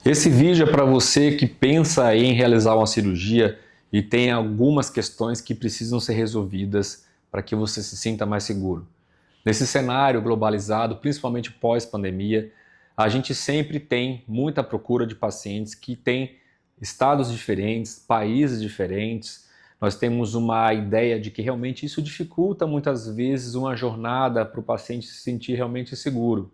Esse vídeo é para você que pensa em realizar uma cirurgia e tem algumas questões que precisam ser resolvidas para que você se sinta mais seguro. Nesse cenário globalizado, principalmente pós-pandemia, a gente sempre tem muita procura de pacientes que têm estados diferentes, países diferentes. Nós temos uma ideia de que realmente isso dificulta muitas vezes uma jornada para o paciente se sentir realmente seguro.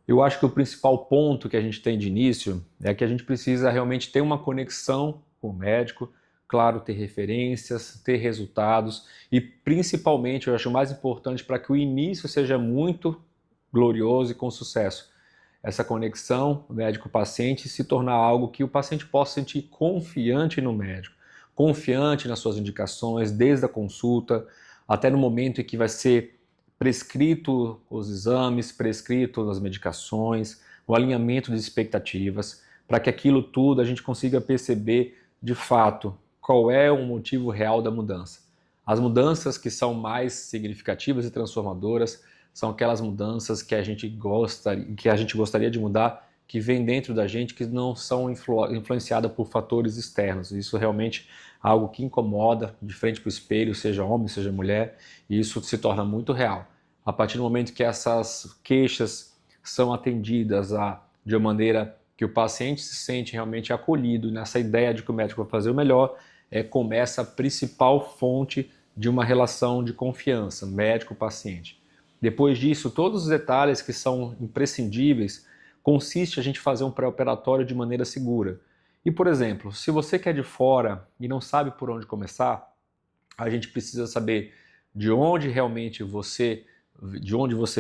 Eu acho que o principal ponto que a gente tem de início é que a gente precisa realmente ter uma conexão com o médico, claro, ter referências, ter resultados e principalmente, eu acho mais importante para que o início seja muito glorioso e com sucesso. Essa conexão médico-paciente se tornar algo que o paciente possa sentir confiante no médico, confiante nas suas indicações, desde a consulta até no momento em que vai ser prescrito os exames, prescrito as medicações, o alinhamento de expectativas, para que aquilo tudo a gente consiga perceber de fato qual é o motivo real da mudança. As mudanças que são mais significativas e transformadoras são aquelas mudanças que a gente gostaria de mudar, que vem dentro da gente, que não são influenciadas por fatores externos. Isso realmente é algo que incomoda de frente para o espelho, seja homem, seja mulher, e isso se torna muito real. A partir do momento que essas queixas são atendidas de uma maneira que o paciente se sente realmente acolhido nessa ideia de que o médico vai fazer o melhor, começa a principal fonte de uma relação de confiança, médico-paciente. Depois disso, todos os detalhes que são imprescindíveis, consiste a gente fazer um pré-operatório de maneira segura. E, por exemplo, se você quer de fora e não sabe por onde começar, a gente precisa saber de onde você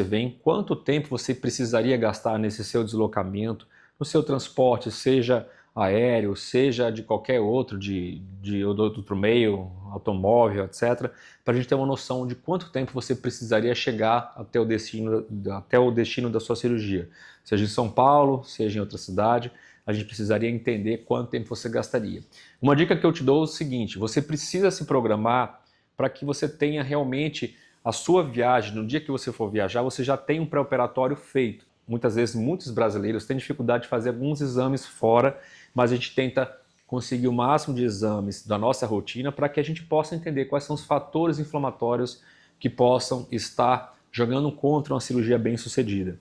vem, quanto tempo você precisaria gastar nesse seu deslocamento, no seu transporte, seja aéreo, seja de qualquer outro, de outro meio, automóvel, etc., para a gente ter uma noção de quanto tempo você precisaria chegar até o destino da sua cirurgia. Seja em São Paulo, seja em outra cidade, a gente precisaria entender quanto tempo você gastaria. Uma dica que eu te dou é o seguinte: você precisa se programar para que você tenha realmente a sua viagem, no dia que você for viajar, você já tem um pré-operatório feito. Muitas vezes, muitos brasileiros têm dificuldade de fazer alguns exames fora, mas a gente tenta conseguir o máximo de exames da nossa rotina para que a gente possa entender quais são os fatores inflamatórios que possam estar jogando contra uma cirurgia bem-sucedida.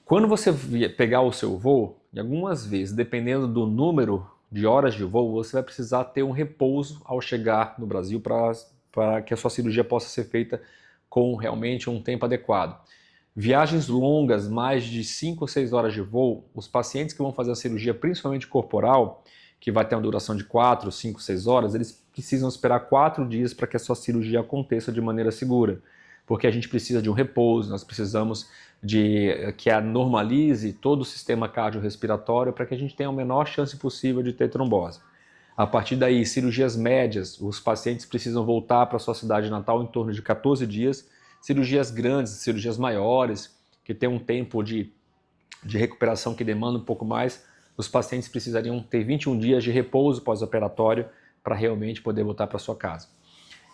Quando você pegar o seu voo, e algumas vezes, dependendo do número de horas de voo, você vai precisar ter um repouso ao chegar no Brasil para que a sua cirurgia possa ser feita com realmente um tempo adequado. Viagens longas, mais de 5 ou 6 horas de voo, os pacientes que vão fazer a cirurgia, principalmente corporal, que vai ter uma duração de 4, 5, 6 horas, eles precisam esperar 4 dias para que a sua cirurgia aconteça de maneira segura. Porque a gente precisa de um repouso, nós precisamos de que normalize todo o sistema cardiorrespiratório para que a gente tenha a menor chance possível de ter trombose. A partir daí, cirurgias médias, os pacientes precisam voltar para a sua cidade natal em torno de 14 dias. Cirurgias grandes, cirurgias maiores, que tem um tempo de recuperação que demanda um pouco mais, os pacientes precisariam ter 21 dias de repouso pós-operatório para realmente poder voltar para sua casa.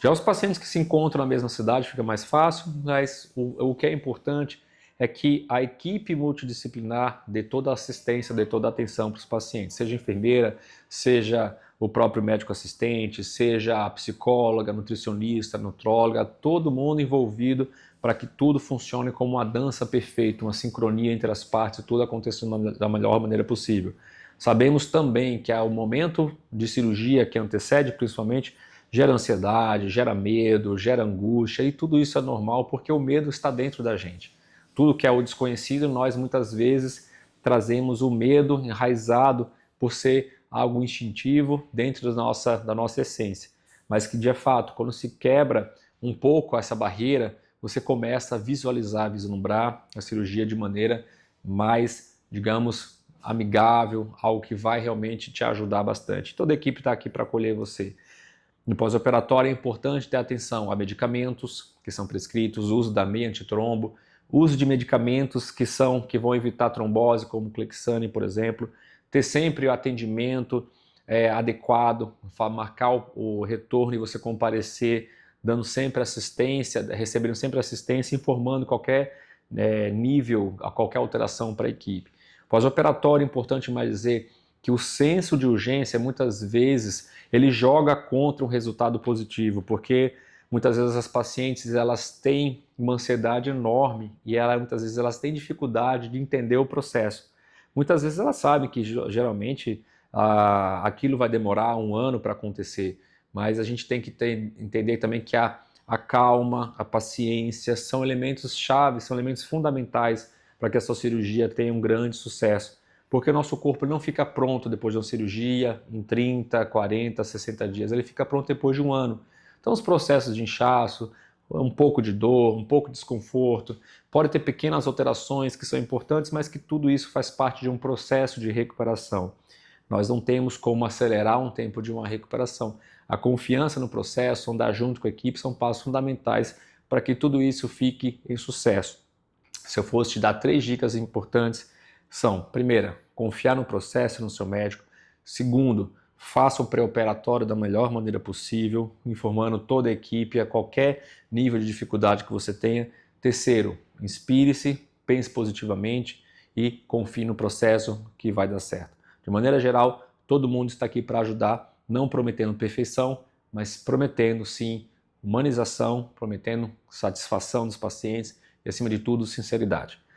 Já os pacientes que se encontram na mesma cidade fica mais fácil, mas o que é importante é que a equipe multidisciplinar dê toda a assistência, dê toda a atenção para os pacientes, seja enfermeira, seja o próprio médico assistente, seja a psicóloga, nutricionista, nutróloga, todo mundo envolvido para que tudo funcione como uma dança perfeita, uma sincronia entre as partes e tudo acontecendo da melhor maneira possível. Sabemos também que o momento de cirurgia que antecede, principalmente, gera ansiedade, gera medo, gera angústia, e tudo isso é normal porque o medo está dentro da gente. Tudo que é o desconhecido, nós muitas vezes trazemos o medo enraizado por ser algo instintivo dentro da nossa essência. Mas que, de fato, quando se quebra um pouco essa barreira, você começa a visualizar, vislumbrar a cirurgia de maneira mais, digamos, amigável, algo que vai realmente te ajudar bastante. Toda a equipe está aqui para acolher você. No pós-operatório é importante ter atenção a medicamentos que são prescritos, o uso da meia antitrombo, uso de medicamentos que vão evitar trombose, como Clexane, por exemplo, ter sempre o atendimento adequado, marcar o retorno e você comparecer, dando sempre assistência, recebendo sempre assistência, informando qualquer nível, a qualquer alteração para a equipe. Pós-operatório, importante mais dizer que o senso de urgência, muitas vezes, ele joga contra um resultado positivo, porque muitas vezes as pacientes elas têm uma ansiedade enorme e muitas vezes elas têm dificuldade de entender o processo. Muitas vezes elas sabem que geralmente aquilo vai demorar um ano para acontecer, mas a gente tem que entender também que a calma, a paciência são elementos chaves, são elementos fundamentais para que essa cirurgia tenha um grande sucesso. Porque o nosso corpo não fica pronto depois de uma cirurgia em 30, 40, 60 dias, ele fica pronto depois de um ano. Então os processos de inchaço, um pouco de dor, um pouco de desconforto, pode ter pequenas alterações que são importantes, mas que tudo isso faz parte de um processo de recuperação. Nós não temos como acelerar um tempo de uma recuperação. A confiança no processo, andar junto com a equipe, são passos fundamentais para que tudo isso fique em sucesso. Se eu fosse te dar 3 dicas importantes, são: primeira, confiar no processo, no seu médico. Segundo, faça o pré-operatório da melhor maneira possível, informando toda a equipe a qualquer nível de dificuldade que você tenha. Terceiro, inspire-se, pense positivamente e confie no processo que vai dar certo. De maneira geral, todo mundo está aqui para ajudar, não prometendo perfeição, mas prometendo sim humanização, prometendo satisfação dos pacientes e, acima de tudo, sinceridade.